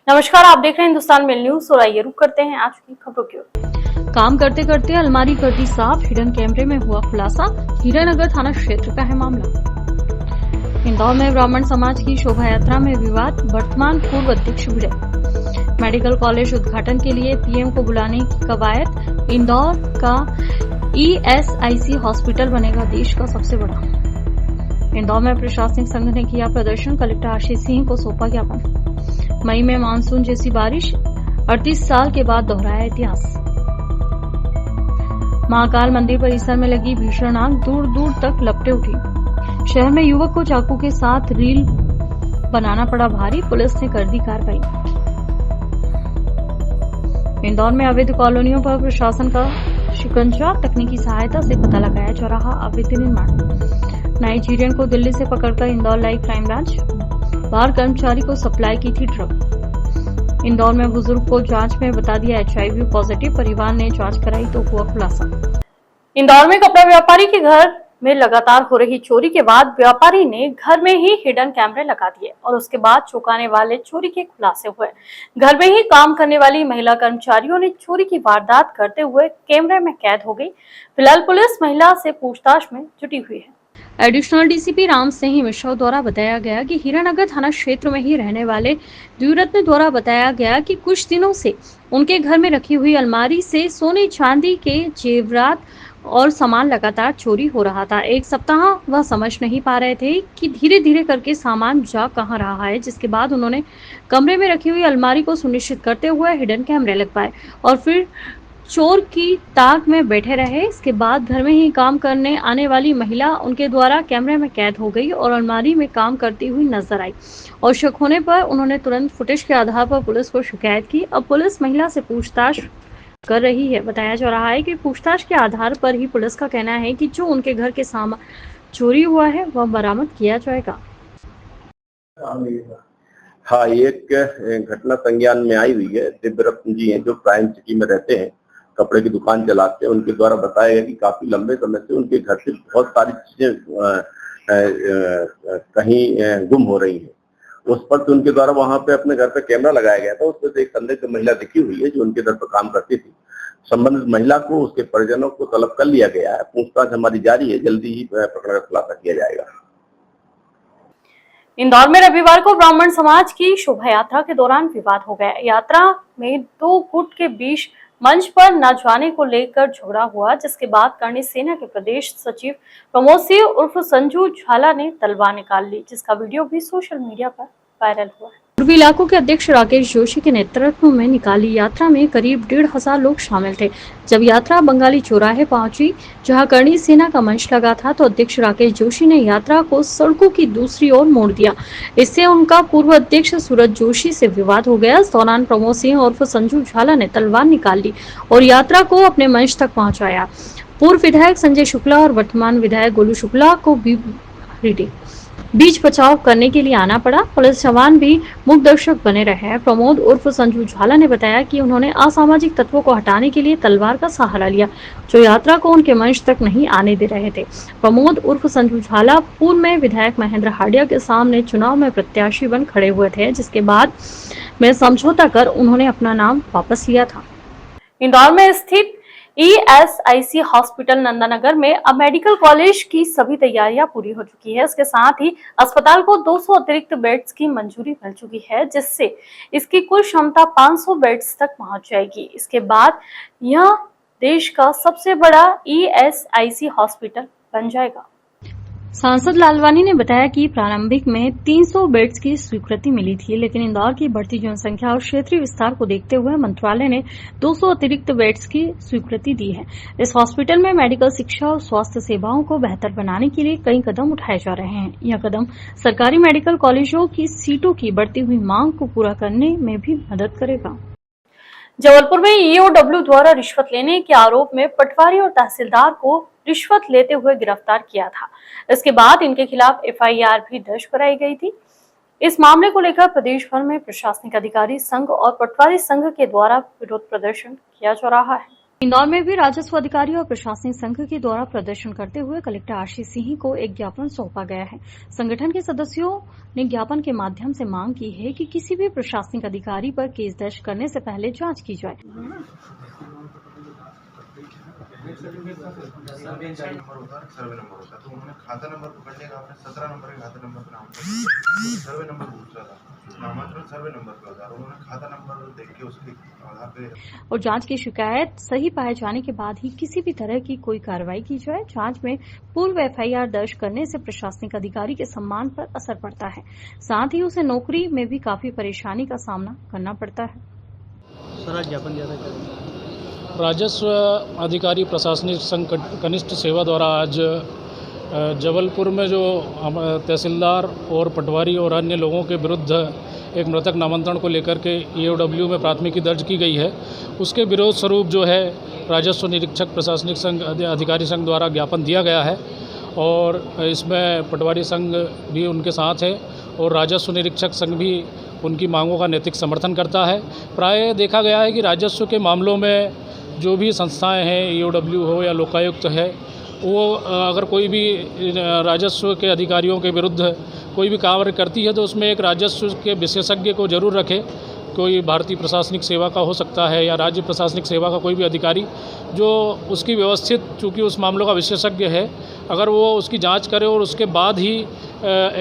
नमस्कार, आप देख रहे हैं हिंदुस्तान मेल न्यूज और आइए रुक करते हैं आज की खबरों की ओर। काम करते करते अलमारी कर दी साफ, हिडन कैमरे में हुआ खुलासा। हीरानगर थाना क्षेत्र का है मामला। इंदौर में ब्राह्मण समाज की शोभा यात्रा में विवाद, वर्तमान पूर्व अध्यक्ष भिड़े। मेडिकल कॉलेज उद्घाटन के लिए पीएम को बुलाने की कवायद। इंदौर का ईएसआईसी हॉस्पिटल बनेगा देश का सबसे बड़ा। इंदौर में प्रशासनिक संघ ने किया प्रदर्शन, कलेक्टर आशीष सिंह को सौंपा ज्ञापन। मई में मानसून जैसी बारिश, 38 साल के बाद दोहराया इतिहास। महाकाल मंदिर परिसर में लगी भीषण आग, दूर दूर तक लपटें उठी। शहर में युवक को चाकू के साथ रील बनाना पड़ा भारी, पुलिस ने कर दी कार्रवाई। इंदौर में अवैध कॉलोनियों पर प्रशासन का शिकंजा, तकनीकी सहायता से पता लगाया जा रहा अवैध निर्माण। नाइजीरियन को दिल्ली से पकड़कर इंदौर लाई क्राइम ब्रांच, बार कर्मचारी को सप्लाई की थी ड्रग। इंदौर में बुजुर्ग को जांच में बता दिया एचआईवी पॉजिटिव, परिवार ने जांच कराई तो हुआ खुलासा। इंदौर में कपड़ा व्यापारी के घर में लगातार हो रही चोरी के बाद व्यापारी ने घर में ही हिडन कैमरे लगा दिए और उसके बाद चौंकाने वाले चोरी के खुलासे हुए। घर में ही काम करने वाली महिला कर्मचारियों ने चोरी की वारदात करते हुए कैमरे में कैद हो गई। फिलहाल पुलिस महिला से पूछताछ में जुटी हुई है। एडिशनल डीसीपी राम सिंह मिश्रा द्वारा बताया गया कि हीरानगर थाना क्षेत्र में ही रहने वाले द्विरत्न द्वारा बताया गया कि कुछ दिनों से उनके घर में रखी हुई अलमारी से सोने चांदी के जेवरात और सामान लगातार चोरी हो रहा था। एक सप्ताह वह समझ नहीं पा रहे थे कि धीरे धीरे करके सामान जा कहां रहा है, जिसके बाद उन्होंने कमरे में रखी हुई अलमारी को सुनिश्चित करते हुए हिडन कैमरे लगवाए और फिर चोर की ताक में बैठे रहे। इसके बाद घर में ही काम करने आने वाली महिला उनके द्वारा कैमरे में कैद हो गई और अलमारी में काम करती हुई नजर आई और शक होने पर उन्होंने तुरंत फुटेज के आधार पर पुलिस को शिकायत की। अब पुलिस महिला से पूछताछ कर रही है। बताया जा रहा है कि पूछताछ के आधार पर ही पुलिस का कहना है कि जो उनके घर के सामान चोरी हुआ है वह बरामद किया जाएगा। हाँ, एक घटना संज्ञान में आई हुई है। दिव्यरत्न जी हैं जो प्राइम सिटी में रहते हैं, कपड़े की दुकान चलाते हैं। उनके द्वारा बताया गया कि काफी लंबे समय से उनके घर से बहुत सारी चीजें कहीं गुम हो रही हैं। उस पर तो उनके द्वारा वहां पे अपने घर पे कैमरा लगाया गया था। उसमें से एक संदिग्ध महिला दिखी हुई है जो उनके घर पर काम करती थी। संबंधित महिला को, उसके परिजनों को तलब कर लिया गया है। पूछताछ हमारी जारी है, जल्दी ही पकड़ कर खुलासा किया जाएगा। इंदौर में रविवार को ब्राह्मण समाज की शोभा यात्रा के दौरान विवाद हो गया। यात्रा में दो गुट के बीच मंच पर न जाने को लेकर झगड़ा हुआ, जिसके बाद करणी सेना के प्रदेश सचिव प्रमोद सिंह उर्फ संजू झाला ने तलवार निकाल ली, जिसका वीडियो भी सोशल मीडिया पर वायरल हुआ। पूर्वी इलाकों के अध्यक्ष राकेश जोशी के नेतृत्व में निकाली यात्रा में करीब 1,500 लोग शामिल थे। जब यात्रा बंगाली चौराहे पहुंची, जहां करणी सेना का मंच लगा था, तो अध्यक्ष राकेश जोशी ने यात्रा को सड़कों की दूसरी ओर मोड़ दिया। इससे उनका पूर्व अध्यक्ष सूरज जोशी से विवाद हो गया। इस दौरान प्रमोद सिंह उर्फ संजू झाला ने तलवार निकाल ली और यात्रा को अपने मंच तक पहुंचाया। पूर्व विधायक संजय शुक्ला और वर्तमान विधायक गोलू शुक्ला को बीच बचाव करने के लिए आना पड़ा। पुलिस जवान भी मूक दर्शक बने रहे। प्रमोद उर्फ संजू झाला ने बताया कि उन्होंने असामाजिक तत्वों को हटाने के लिए तलवार का सहारा लिया, जो यात्रा को उनके मंच तक नहीं आने दे रहे थे। प्रमोद उर्फ संजू झाला पूर्व में विधायक महेंद्र हाडिया के सामने चुनाव में प्रत्याशी बन खड़े हुए थे, जिसके बाद में समझौता कर उन्होंने अपना नाम वापस लिया था। इंदौर में स्थित ईएसआईसी हॉस्पिटल नंदानगर में अब मेडिकल कॉलेज की सभी तैयारियां पूरी हो चुकी है। इसके साथ ही अस्पताल को 200 अतिरिक्त बेड्स की मंजूरी मिल चुकी है, जिससे इसकी कुल क्षमता 500 बेड्स तक पहुंच जाएगी। इसके बाद यह देश का सबसे बड़ा ईएसआईसी हॉस्पिटल बन जाएगा। सांसद लालवानी ने बताया कि प्रारंभिक में 300 बेड्स की स्वीकृति मिली थी, लेकिन इंदौर की बढ़ती जनसंख्या और क्षेत्रीय विस्तार को देखते हुए मंत्रालय ने 200 अतिरिक्त बेड्स की स्वीकृति दी है। इस हॉस्पिटल में मेडिकल शिक्षा और स्वास्थ्य सेवाओं को बेहतर बनाने के लिए कई कदम उठाए जा रहे हैं। यह कदम सरकारी मेडिकल कॉलेजों की सीटों की बढ़ती हुई मांग को पूरा करने में भी मदद करेगा। जबलपुर में ईओडब्ल्यू द्वारा रिश्वत लेने के आरोप में पटवारी और तहसीलदार को रिश्वत लेते हुए गिरफ्तार किया था। इसके बाद इनके खिलाफ एफआईआर भी दर्ज कराई गई थी। इस मामले को लेकर प्रदेश भर में प्रशासनिक अधिकारी संघ और पटवारी संघ के द्वारा विरोध प्रदर्शन किया जा रहा है। इंदौर में भी राजस्व अधिकारी और प्रशासनिक संघ के द्वारा प्रदर्शन करते हुए कलेक्टर आशीष सिंह को एक ज्ञापन सौंपा गया है। संगठन के सदस्यों ने ज्ञापन के माध्यम से मांग की है कि किसी भी प्रशासनिक अधिकारी पर केस दर्ज करने से पहले जांच की जाए। सर्वे नंबर होता तो उन्होंने खाता नंबर पकड़ने का आपने 17 नंबर के खाता नंबर पर नाम सर्वे नंबर पूछ रहा था, नामांकन सर्वे नंबर पे होता, उन्होंने खाता नंबर देख के उसके आधार पे और जांच की शिकायत सही पाए जाने के बाद ही किसी भी तरह की कोई कार्रवाई की जाए। जांच में पूर्व FIR दर्ज करने से प्रशासनिक अधिकारी के सम्मान पर असर पड़ता है, साथ ही उसे नौकरी में भी काफी परेशानी का सामना करना पड़ता है। सर ज्ञापन दिया था राजस्व अधिकारी प्रशासनिक संघ कनिष्ठ सेवा द्वारा आज जबलपुर में जो तहसीलदार और पटवारी और अन्य लोगों के विरुद्ध एक मृतक नामांतरण को लेकर के EOW में प्राथमिकी दर्ज की गई है, उसके विरोध स्वरूप जो है राजस्व निरीक्षक प्रशासनिक संघ अधिकारी संघ द्वारा ज्ञापन दिया गया है और इसमें पटवारी संघ भी उनके साथ है और राजस्व निरीक्षक संघ भी उनकी मांगों का नैतिक समर्थन करता है। प्राय देखा गया है कि राजस्व के मामलों में जो भी संस्थाएं हैं, EOW हो या लोकायुक्त है, वो अगर कोई भी राजस्व के अधिकारियों के विरुद्ध कोई भी कार्य करती है तो उसमें एक राजस्व के विशेषज्ञ को जरूर रखे। कोई भारतीय प्रशासनिक सेवा का हो सकता है या राज्य प्रशासनिक सेवा का कोई भी अधिकारी जो उसकी व्यवस्थित, चूँकि उस मामलों का विशेषज्ञ है, अगर वो उसकी जांच करे और उसके बाद ही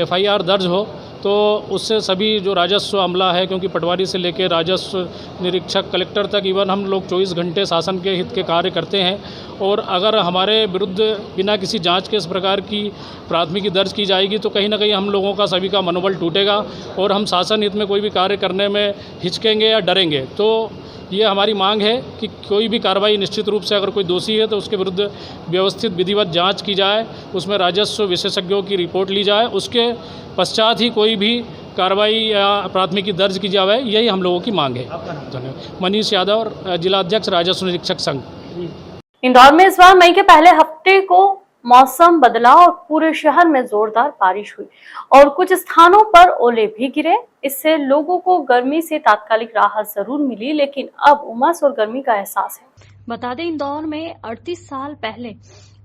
FIR दर्ज हो तो उससे सभी जो राजस्व अमला है, क्योंकि पटवारी से लेकर राजस्व निरीक्षक कलेक्टर तक इवन हम लोग 24 घंटे शासन के हित के कार्य करते हैं और अगर हमारे विरुद्ध बिना किसी जांच के इस प्रकार की प्राथमिकी दर्ज की जाएगी तो कहीं ना कहीं हम लोगों का सभी का मनोबल टूटेगा और हम शासन हित में कोई भी कार्य करने में हिचकेंगे या डरेंगे। तो ये हमारी मांग है कि कोई भी कार्रवाई निश्चित रूप से अगर कोई दोषी है तो उसके विरुद्ध व्यवस्थित विधिवत जांच की जाए, उसमें राजस्व विशेषज्ञों की रिपोर्ट ली जाए, उसके पश्चात ही कोई भी कार्रवाई या प्राथमिकी दर्ज की जाए। यही हम लोगों की मांग है। धन्यवाद। मनीष यादव, जिला अध्यक्ष राजस्व निरीक्षक संघ। इंदौर में इस बार मई के पहले हफ्ते को मौसम बदला और पूरे शहर में जोरदार बारिश हुई और कुछ स्थानों पर ओले भी गिरे। इससे लोगों को गर्मी से तात्कालिक राहत जरूर मिली, लेकिन अब उमस और गर्मी का एहसास है। बता दें, इंदौर में 38 साल पहले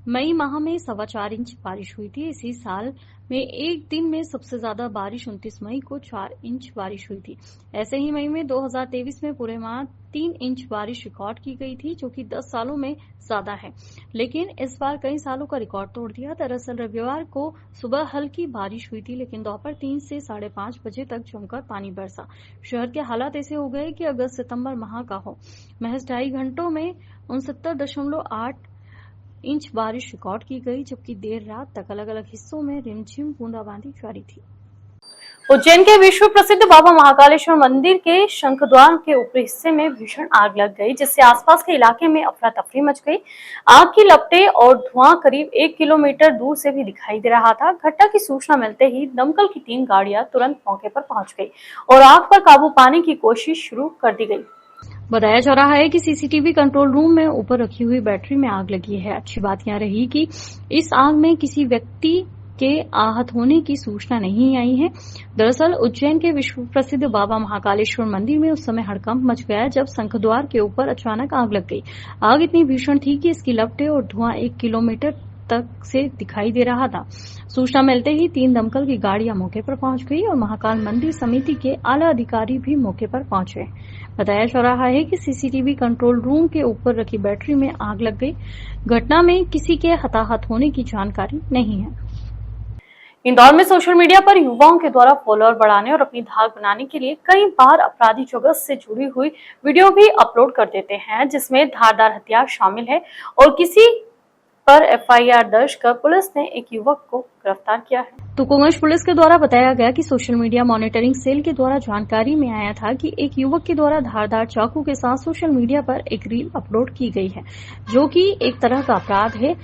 मई माह में 4.25 इंच बारिश हुई थी। इसी साल में एक दिन में सबसे ज्यादा बारिश 29 मई को 4 इंच बारिश हुई थी। ऐसे ही मई में 2023 में पूरे माह 3 इंच बारिश रिकॉर्ड की गई थी, जो कि 10 सालों में ज्यादा है, लेकिन इस बार कई सालों का रिकॉर्ड तोड़ दिया। दरअसल रविवार को सुबह हल्की बारिश हुई थी, लेकिन दोपहर 3 से 5:30 बजे तक जमकर पानी बरसा। शहर के हालात ऐसे हो गए कि अगस्त सितंबर माह का हो। महज 2.5 घंटों में 69.8 इंच बारिश रिकॉर्ड की गई, जबकि देर रात तक अलग अलग हिस्सों में रिमझिम बूंदाबांदी जारी थी। उज्जैन के विश्व प्रसिद्ध बाबा महाकालेश्वर मंदिर के शंखद्वार के ऊपरी हिस्से में भीषण आग लग गई, जिससे आसपास के इलाके में अफरा तफरी मच गई। आग की लपटें और धुआं करीब 1 किलोमीटर दूर से भी दिखाई दे रहा था। घटना की सूचना मिलते ही दमकल की 3 गाड़ियां तुरंत मौके पर पहुंच गई और आग पर काबू पाने की कोशिश शुरू कर दी गई। बताया जा रहा है कि CCTV कंट्रोल रूम में ऊपर रखी हुई बैटरी में आग लगी है। अच्छी बात यह रही कि इस आग में किसी व्यक्ति के आहत होने की सूचना नहीं आई है। दरअसल उज्जैन के विश्व प्रसिद्ध बाबा महाकालेश्वर मंदिर में उस समय हड़कंप मच गया जब शंखद्वार के ऊपर अचानक आग लग गई। आग इतनी भीषण थी कि इसकी लपटें और धुआं 1 किलोमीटर तक से दिखाई दे रहा था। सूचना मिलते ही 3 दमकल की गाड़ियां मौके पर पहुंच गई और महाकाल मंदिर समिति के आला अधिकारी भी मौके पर पहुंचे। बताया जा रहा है कि CCTV कंट्रोल रूम के ऊपर रखी बैटरी में आग लग गई। घटना में किसी के हताहत होने की जानकारी नहीं है। इंदौर में सोशल मीडिया पर युवाओं के द्वारा फॉलोअर बढ़ाने और अपनी धाक बनाने के लिए कई बार अपराधी जगत से जुड़ी हुई वीडियो भी अपलोड कर देते हैं, जिसमें धारदार हथियार शामिल है और किसी पर FIR दर्ज कर पुलिस ने एक युवक को गिरफ्तार किया है। तुकोगंज पुलिस के द्वारा बताया गया कि सोशल मीडिया मॉनिटरिंग सेल के द्वारा जानकारी में आया था कि एक युवक के द्वारा धारदार चाकू के साथ सोशल मीडिया पर एक रील अपलोड की गई है, जो कि एक तरह का अपराध है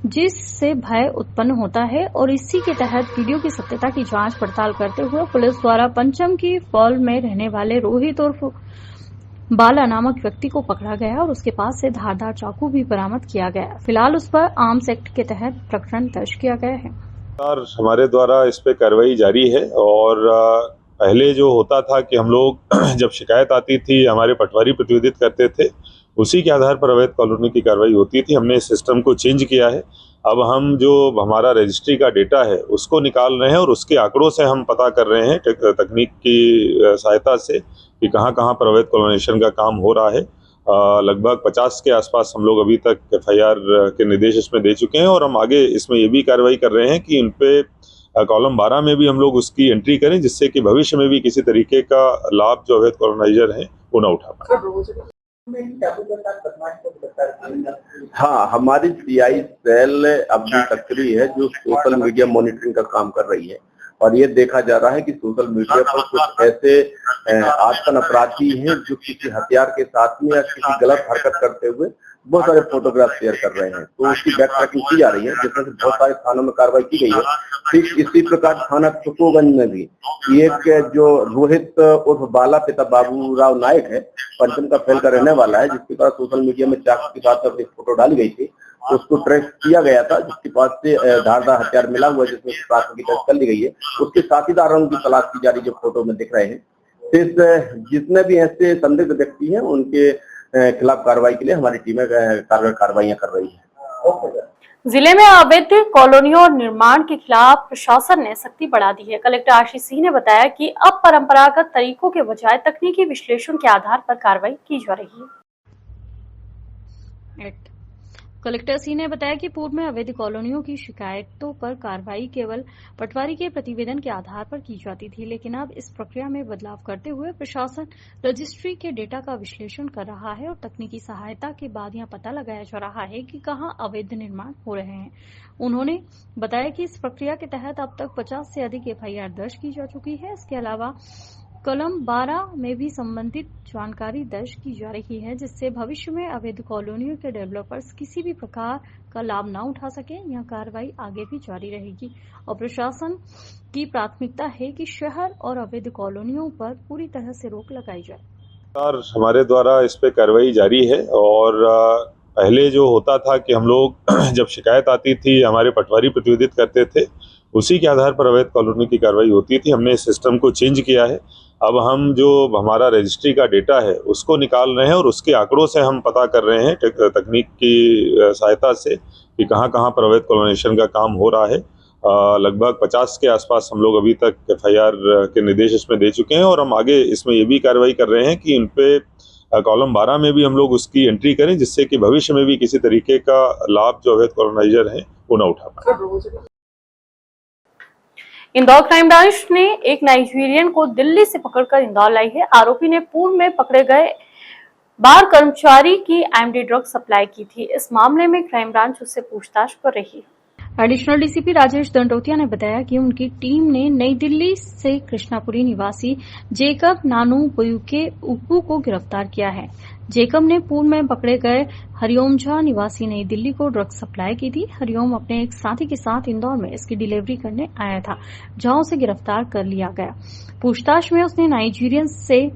जिससे भय उत्पन्न होता है और इसी के तहत वीडियो की सत्यता की जांच पड़ताल करते हुए पुलिस द्वारा पंचम की फॉल में रहने वाले रोहित और बाला नामक व्यक्ति को पकड़ा गया और उसके पास से धारदार चाकू भी बरामद किया गया। फिलहाल उस पर आर्म्स एक्ट के तहत प्रकरण दर्ज किया गया है। और हमारे द्वारा इस पे कार्रवाई जारी है और पहले जो होता था कि हम लोग जब शिकायत आती थी हमारे पटवारी प्रतिवेदित करते थे उसी के आधार पर अवैध कॉलोनी की कार्रवाई होती थी। हमने इस सिस्टम को चेंज किया है। अब हम जो हमारा रजिस्ट्री का डेटा है उसको निकाल रहे हैं और उसके आंकड़ों से हम पता कर रहे हैं तकनीक की सहायता से कि कहाँ कहाँ पर अवैध कॉलोनाइजेशन का काम हो रहा है। लगभग 50 के आसपास हम लोग अभी तक FIR के निर्देश इसमें दे चुके हैं और हम आगे इसमें ये भी कार्रवाई कर रहे हैं कि इन पे कॉलम 12 में भी हम लोग उसकी एंट्री करें, जिससे कि भविष्य में भी किसी तरीके का लाभ जो अवैध कॉलोनाइजर हैं वो न उठा पाए। हाँ, हमारी CI सेल अब भी सक्रिय है जो सोशल मीडिया मॉनिटरिंग का काम कर रही है और ये देखा जा रहा है कि सोशल मीडिया पर कुछ ऐसे आतंक अपराधी हैं जो किसी हथियार के साथ में या किसी गलत हरकत करते हुए बहुत सारे फोटोग्राफ शेयर कर रहे हैं, तो उसकी बैक ट्रैकिंग की जा रही है, जिसमें से बहुत सारे थानों में कार्रवाई की गई है। ठीक इसी प्रकार थाना चुकोगंज में भी एक जो रोहित उर्फ बाला पिता बाबूराव नायक है, पंचम का फैल का रहने वाला है, जिसके पास सोशल मीडिया में चाकू के साथ अपनी फोटो डाली गई थी, उसको ट्रेस किया गया था, जिसके पास से धारदार हथियार मिला हुआ है, जिसमें प्राथमिकी दर्ज कर ली गई है। उसके साथीदारों की तलाश की जा रही, जो फोटो में दिख रहे हैं। जितने भी ऐसे संदिग्ध व्यक्ति हैं उनके खिलाफ कार्रवाई के लिए हमारी टीमें कार्रवाइयां कर रही है। जिले में अवैध कॉलोनियों और निर्माण के खिलाफ प्रशासन ने सख्ती बढ़ा दी है। कलेक्टर आशीष सिंह ने बताया कि अब परंपरागत तरीकों के बजाय तकनीकी विश्लेषण के आधार पर कार्रवाई की जा रही है। कलेक्टर सिंह ने बताया कि पूर्व में अवैध कॉलोनियों की शिकायतों पर कार्रवाई केवल पटवारी के प्रतिवेदन के आधार पर की जाती थी, लेकिन अब इस प्रक्रिया में बदलाव करते हुए प्रशासन रजिस्ट्री के डेटा का विश्लेषण कर रहा है और तकनीकी सहायता के बाद यह पता लगाया जा रहा है कि कहां अवैध निर्माण हो रहे हैं। उन्होंने बताया कि इस प्रक्रिया के तहत अब तक 50 से अधिक FIR दर्ज की जा चुकी है। इसके अलावा कलम 12 में भी संबंधित जानकारी दर्ज की जा रही है, जिससे भविष्य में अवैध कॉलोनियों के डेवलपर्स किसी भी प्रकार का लाभ न उठा सके। यह कार्रवाई आगे भी जारी रहेगी और प्रशासन की प्राथमिकता है कि शहर और अवैध कॉलोनियों पर पूरी तरह से रोक लगाई जाए। और हमारे द्वारा इस पे कार्रवाई जारी है और पहले जो होता था कि हम लोग जब शिकायत आती थी हमारे पटवारी प्रतिवेदित करते थे, उसी के आधार पर अवैध कॉलोनी की कार्रवाई होती थी। हमने इस सिस्टम को चेंज किया है। अब हम जो हमारा रजिस्ट्री का डेटा है उसको निकाल रहे हैं और उसके आंकड़ों से हम पता कर रहे हैं तकनीक की सहायता से कि कहाँ कहाँ पर अवैध कॉलोनाइजेशन का काम हो रहा है। लगभग 50 के आसपास हम लोग अभी तक FIR के निर्देश इसमें दे चुके हैं और हम आगे इसमें ये भी कार्रवाई कर रहे हैं कि इन पे कॉलम 12 में भी हम लोग उसकी एंट्री करें, जिससे कि भविष्य में भी किसी तरीके का लाभ जो अवैध कॉलोनाइजर हैं वो न उठा पाए। इंदौर क्राइम ब्रांच ने एक नाइजीरियन को दिल्ली से पकड़कर इंदौर लाई है। आरोपी ने पूर्व में पकड़े गए बार कर्मचारी की MD ड्रग सप्लाई की थी। इस मामले में क्राइम ब्रांच उससे पूछताछ कर रही है। एडिशनल डीसीपी राजेश दंडोतिया ने बताया कि उनकी टीम ने नई दिल्ली से कृष्णापुरी निवासी जेकब नानू बुयुके उप्पू को गिरफ्तार किया है। जेकब ने पूर्व में पकड़े गए हरिओम झा निवासी नई दिल्ली को ड्रग सप्लाई की थी। हरिओम अपने एक साथी के साथ इंदौर में इसकी डिलीवरी करने आया था, जहां उसे गिरफ्तार कर लिया गया। पूछताछ में उसने नाइजीरियन से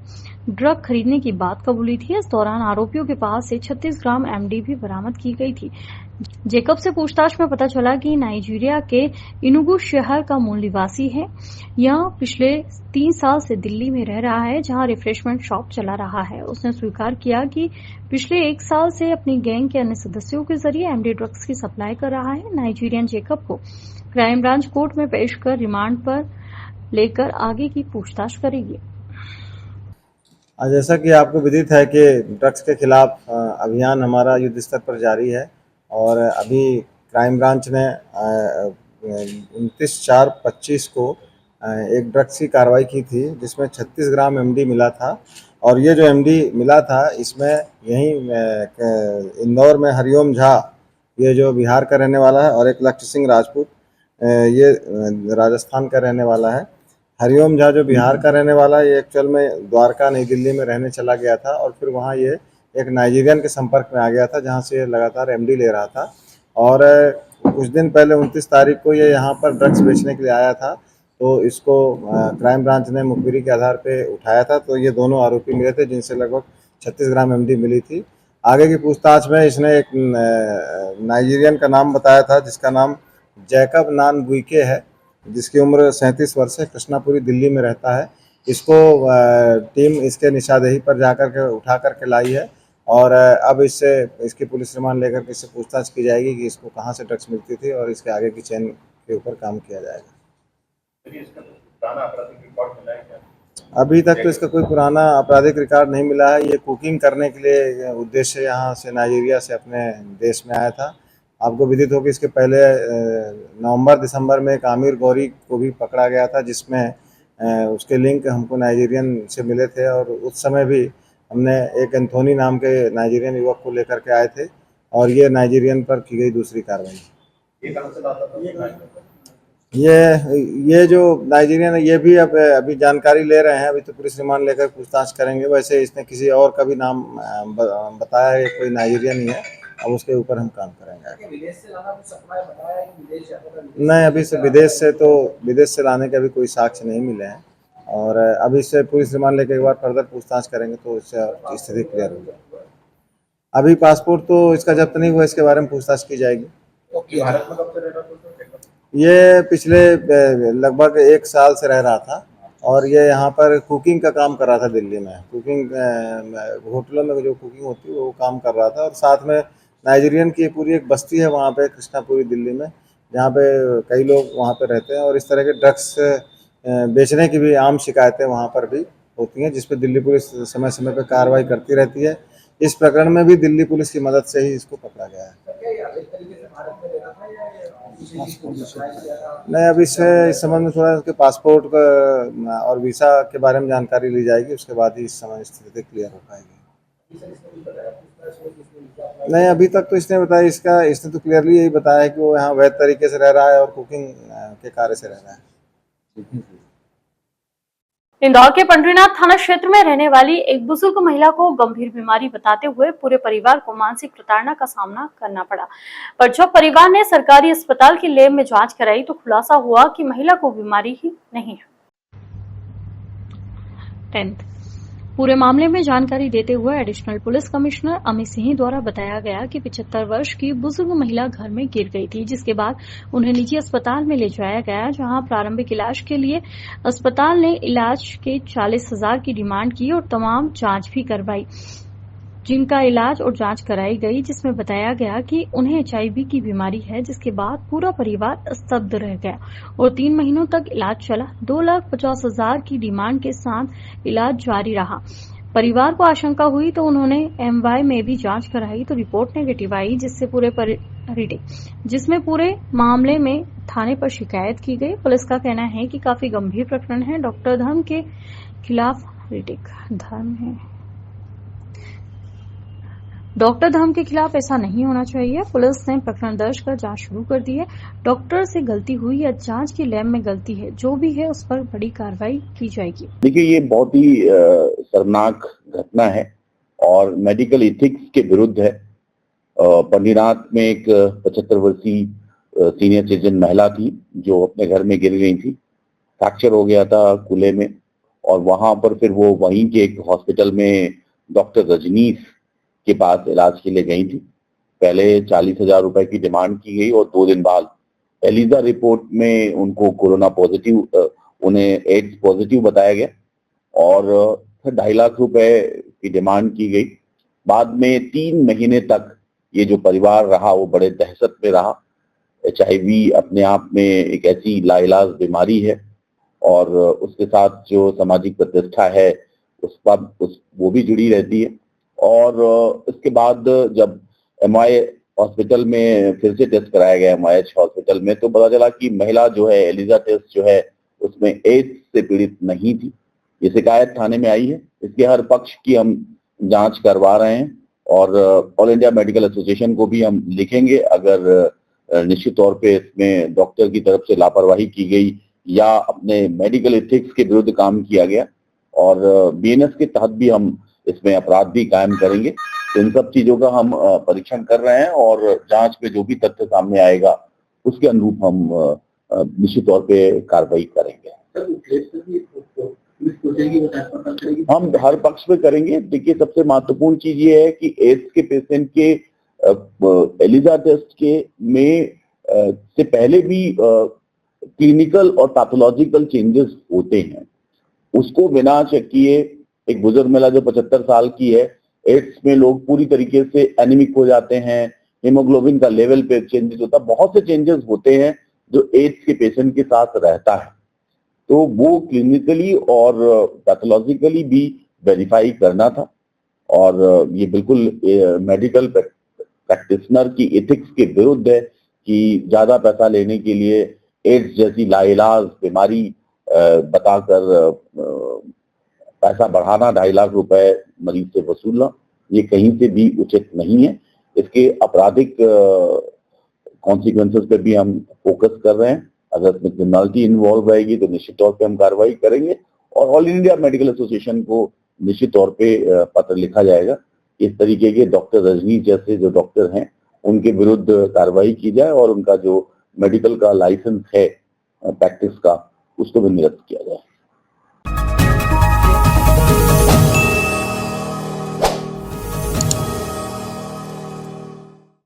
ड्रग खरीदने की बात कबूली थी। इस दौरान आरोपियों के पास से 36 ग्राम MD भी बरामद की गई थी। जेकब से पूछताछ में पता चला कि नाइजीरिया के इनुगु शहर का मूल निवासी है। यह पिछले 3 साल से दिल्ली में रह रहा है, जहां रिफ्रेशमेंट शॉप चला रहा है। उसने स्वीकार किया कि पिछले 1 साल से अपनी गैंग के अन्य सदस्यों के जरिए MD ड्रग्स की सप्लाई कर रहा है। नाइजीरियन जेकब को क्राइम ब्रांच कोर्ट में पेश कर रिमांड पर लेकर आगे की पूछताछ करेगी। जैसा कि आपको विदित है कि ड्रग्स के खिलाफ अभियान हमारा युद्ध स्तर पर जारी है और अभी क्राइम ब्रांच ने 29/4/25 को एक ड्रग्स की कार्रवाई की थी, जिसमें 36 ग्राम MD मिला था। और ये जो MD मिला था इसमें यहीं इंदौर में हरिओम झा, ये जो बिहार का रहने वाला है, और एक लक्ष्य सिंह राजपूत, ये राजस्थान का रहने वाला है। हरिओम झा जो बिहार का रहने वाला है, ये एक्चुअल में द्वारका नई दिल्ली में रहने चला गया था और फिर वहाँ ये एक नाइजीरियन के संपर्क में आ गया था, जहाँ से लगातार MD ले रहा था। और कुछ दिन पहले 29 तारीख को ये यहाँ पर ड्रग्स बेचने के लिए आया था, तो इसको क्राइम ब्रांच ने मुखबिरी के आधार पे उठाया था। तो ये दोनों आरोपी मिले थे, जिनसे लगभग 36 ग्राम MD मिली थी। आगे की पूछताछ में इसने एक नाइजीरियन का नाम बताया था, जिसका नाम जैकब नान बुइके है, जिसकी उम्र 37 वर्ष है, कृष्णापुरी दिल्ली में रहता है। इसको टीम इसके निशानदेही पर जाकर के उठा करके लाई है और अब इसकी पुलिस रिमांड लेकर के इससे पूछताछ की जाएगी कि इसको कहाँ से ड्रग्स मिलती थी और इसके आगे की चेन के ऊपर काम किया जाएगा। अभी तक तो इसका कोई पुराना आपराधिक रिकॉर्ड नहीं मिला है। ये कुकिंग करने के लिए उद्देश्य यहाँ से नाइजीरिया से अपने देश में आया था। आपको विदित हो कि इसके पहले नवंबर-दिसंबर में एक आमिर गौरी को भी पकड़ा गया था, जिसमें उसके लिंक हमको नाइजीरियन से मिले थे और उस समय भी हमने एक एंथोनी नाम के नाइजीरियन युवक को लेकर के आए थे और ये नाइजीरियन पर की गई दूसरी कार्रवाई। ये जो नाइजीरियन है ये भी अब अभी जानकारी ले रहे हैं। अभी तो पुलिस रिमांड लेकर पूछताछ करेंगे। वैसे इसने किसी और का भी नाम बताया है, कोई नाइजीरियन ही है। अब उसके ऊपर हम काम करेंगे। विदेश से लाना कुछ सप्लाई बताया है कि विदेश जाता था? नहीं, अभी से विदेश से लाने के अभी कोई साक्ष्य नहीं मिले हैं और अभी से पुलिस रिमांड लेकर एक बार फर्दर पूछताछ करेंगे तो इससे स्थिति क्लियर होगी। अभी पासपोर्ट तो इसका जब्त नहीं हुआ, इसके बारे में पूछताछ की जाएगी। भारत में कब से रह रहा था? ये पिछले लगभग 1 साल से रह रहा था और ये यहाँ पर कुकिंग का काम कर रहा था दिल्ली में। कुकिंग होटलों में जो कुकिंग होती है वो काम कर रहा था और साथ में नाइजीरियन की पूरी एक बस्ती है वहाँ पे कृष्णापुरी दिल्ली में, जहाँ पे कई लोग वहाँ पे रहते हैं और इस तरह के ड्रग्स बेचने की भी आम शिकायतें वहाँ पर भी होती हैं, जिस पे दिल्ली पुलिस समय समय पर कार्रवाई करती रहती है। इस प्रकरण में भी दिल्ली पुलिस की मदद से ही इसको पकड़ा गया है। नहीं, अब इस संबंध में थोड़ा उसके पासपोर्ट का और वीज़ा के बारे में जानकारी ली जाएगी, उसके बाद ही इस समय स्थिति क्लियर हो पाएगी। नहीं, अभी तक तो इसने बताया, इसने तो क्लियरली यही बताया है कि वो यहाँ वैध तरीके से रह रहा है और कुकिंग के कार्य से रह रहा है। इंदौर के पंडरीनाथ थाना क्षेत्र में रहने वाली एक बुजुर्ग महिला को गंभीर बीमारी बताते हुए पूरे परिवार को मानसिक प्रताड़ना का सामना करना पड़ा। पर जब परिवार ने सरकारी अस्पताल की लैब में जांच कराई तो खुलासा हुआ कि महिला को बीमारी ही नहीं है। पूरे मामले में जानकारी देते हुए additional police commissioner Amit Singh द्वारा बताया गया कि 75 वर्ष की बुजुर्ग महिला घर में गिर गई थी, जिसके बाद उन्हें निजी अस्पताल में ले जाया गया, जहां प्रारंभिक इलाज के लिए अस्पताल ने इलाज के 40,000 की डिमांड की और तमाम जांच भी करवाई, जिनका इलाज और जांच कराई गई, जिसमें बताया गया कि उन्हें HIV की बीमारी है, जिसके बाद पूरा परिवार स्तब्ध रह गया और 3 महीनों तक इलाज चला। 2,50,000 की डिमांड के साथ इलाज जारी रहा। परिवार को आशंका हुई तो उन्होंने MY में भी जांच कराई तो रिपोर्ट नेगेटिव आई, जिसमें पूरे मामले में थाने पर शिकायत की गई। पुलिस का कहना है कि काफी गंभीर प्रकरण है। डॉक्टर धर्म के खिलाफ डॉक्टर धर्म के खिलाफ ऐसा नहीं होना चाहिए। पुलिस ने प्रकरण दर्ज कर जांच शुरू कर दी है। डॉक्टर से गलती हुई या जांच की लैब में गलती है, जो भी है उस पर बड़ी कार्रवाई की जाएगी। देखिए, ये बहुत ही शर्मनाक घटना है और मेडिकल एथिक्स के विरुद्ध है। पंडरीनाथ में एक 75 वर्षीय सीनियर सिटीजन महिला थी जो अपने घर में गिर गई थी। फ्रैक्चर हो गया था कूल्हे में और वहां पर फिर वो वहीं के एक हॉस्पिटल में डॉक्टर रजनीश के पास इलाज के लिए गई थी। पहले 40,000 रुपए की डिमांड की गई और 2 दिन बाद एलिजा रिपोर्ट में उनको कोरोना पॉजिटिव, उन्हें एड्स पॉजिटिव बताया गया और फिर 2.5 लाख रुपए की डिमांड की गई। बाद में 3 महीने तक ये जो परिवार रहा वो बड़े दहशत में रहा। HIV अपने आप में एक ऐसी लाइलाज बीमारी है और उसके साथ जो सामाजिक प्रतिष्ठा है वो भी जुड़ी रहती है। और इसके बाद जब MI हॉस्पिटल में फिर से टेस्ट कराया गया MIH हॉस्पिटल में, तो पता चला कि महिला जो है एलिजा टेस्ट जो है उसमें एड्स से पीड़ित नहीं थी। ये शिकायत थाने में आई है। इसके हर पक्ष की हम जांच करवा रहे हैं और ऑल इंडिया मेडिकल एसोसिएशन को भी हम लिखेंगे अगर निश्चित तौर पे इसमें डॉक्टर की तरफ से लापरवाही की गई या अपने मेडिकल एथिक्स के विरुद्ध काम किया गया और BNS के तहत भी हम इसमें अपराध भी कायम करेंगे। तो इन सब चीजों का हम परीक्षण कर रहे हैं और जांच पे जो भी तथ्य सामने आएगा उसके अनुरूप हम निश्चित तौर पे कार्रवाई करेंगे। हम हर पक्ष पे करेंगे। देखिए, सबसे महत्वपूर्ण चीज ये है कि एड्स के पेशेंट के एलिजा टेस्ट के में से पहले भी क्लिनिकल और पैथोलॉजिकल चेंजेस होते हैं। उसको बिना चेक किए एक बुजुर्ग महिला जो 75 साल की है, एड्स में लोग पूरी तरीके से एनीमिक हो जाते हैं, हीमोग्लोबिन का लेवल पे चेंजेस होता है, बहुत से चेंजेस होते हैं जो एड्स के पेशेंट के साथ रहता है। तो वो क्लिनिकली और पैथोलॉजिकली भी वेरीफाई करना था और ये बिल्कुल मेडिकल प्रैक्टिशनर की एथिक्स के विरुद्ध है कि ज्यादा पैसा लेने के लिए एड्स जैसी लाइलाज बीमारी बताकर पैसा बढ़ाना, 2.5 लाख रुपए मरीज से वसूलना, ये कहीं से भी उचित नहीं है। इसके आपराधिक कॉन्सिक्वेंसेस पे भी हम फोकस कर रहे हैं। अगर इसमें क्रिमिनलिटी इन्वॉल्व रहेगी तो निश्चित तौर पे हम कार्रवाई करेंगे और ऑल इंडिया मेडिकल एसोसिएशन को निश्चित तौर पे पत्र लिखा जाएगा। इस तरीके के डॉक्टर रजनीश जैसे जो डॉक्टर हैं उनके विरुद्ध कार्रवाई की जाए और उनका जो मेडिकल का लाइसेंस है प्रैक्टिस का उसको भी निरस्त किया जाए।